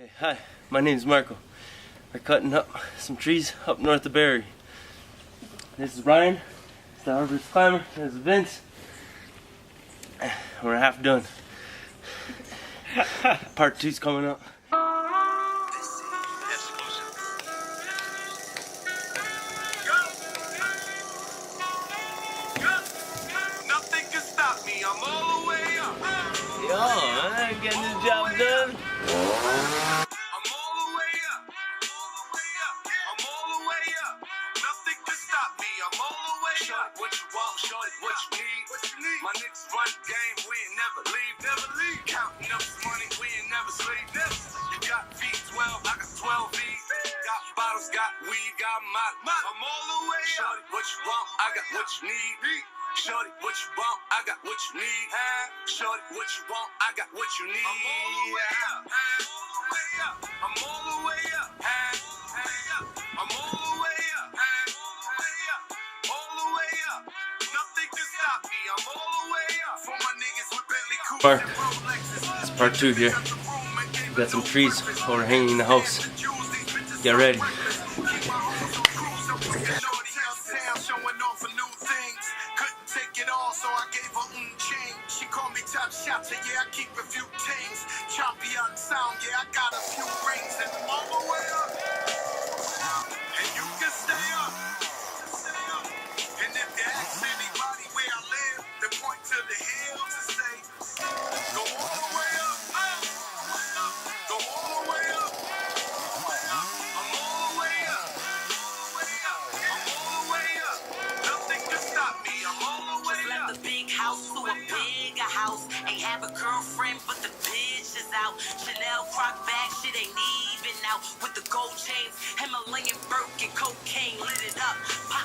Okay, hi, my name's Marco. We're cutting up some trees up north of Barrie. This is Ryan, it's the arborist climber, this is Vince. We're half done. Part 2's coming up. Nothing can stop me, I'm all the way up. Yo, I'm getting the job done. I'm all the way up. I'm all the way up. Nothing can stop me, I'm all the way up. Shorty, what you want, shorty, what you need. My niggas run the game, we ain't never leave. Counting up this money, we ain't never sleep. You got V12, I got 12 V. Got bottles, got weed, got my. I'm all the way up. Shorty, what you want, I got what you need. Shorty, what you want, I got what you need. Shorty, what you want, I got what you need. I'm all the way up. I'm all the way up. I'm all the way up. All the way up. Nothing can stop me. I'm all the way up. For my niggas with Bentley Coopers Mark, and Rolexes. it's part 2 here. We got some trees overhanging in the house. Get ready. Showing off for new things. Couldn't take it all, so I gave her chain. She called me top shot, so yeah, I keep a few things. Champion sound, yeah, I got a few rings. And I'm all the way up. And you can stay up. And if you ask anybody where I live, they point to the hills and say, go all the way up. Go all the way up. I'm all the way up. I'm all the way up. Nothing can stop me. I'm all the way Left up. the big house to a bigger house. Ain't have a girlfriend, but the bitch is out. Chanel croc bag, shit ain't even out. With the gold chains, Himalayan Birkin, cocaine lit it up. Pop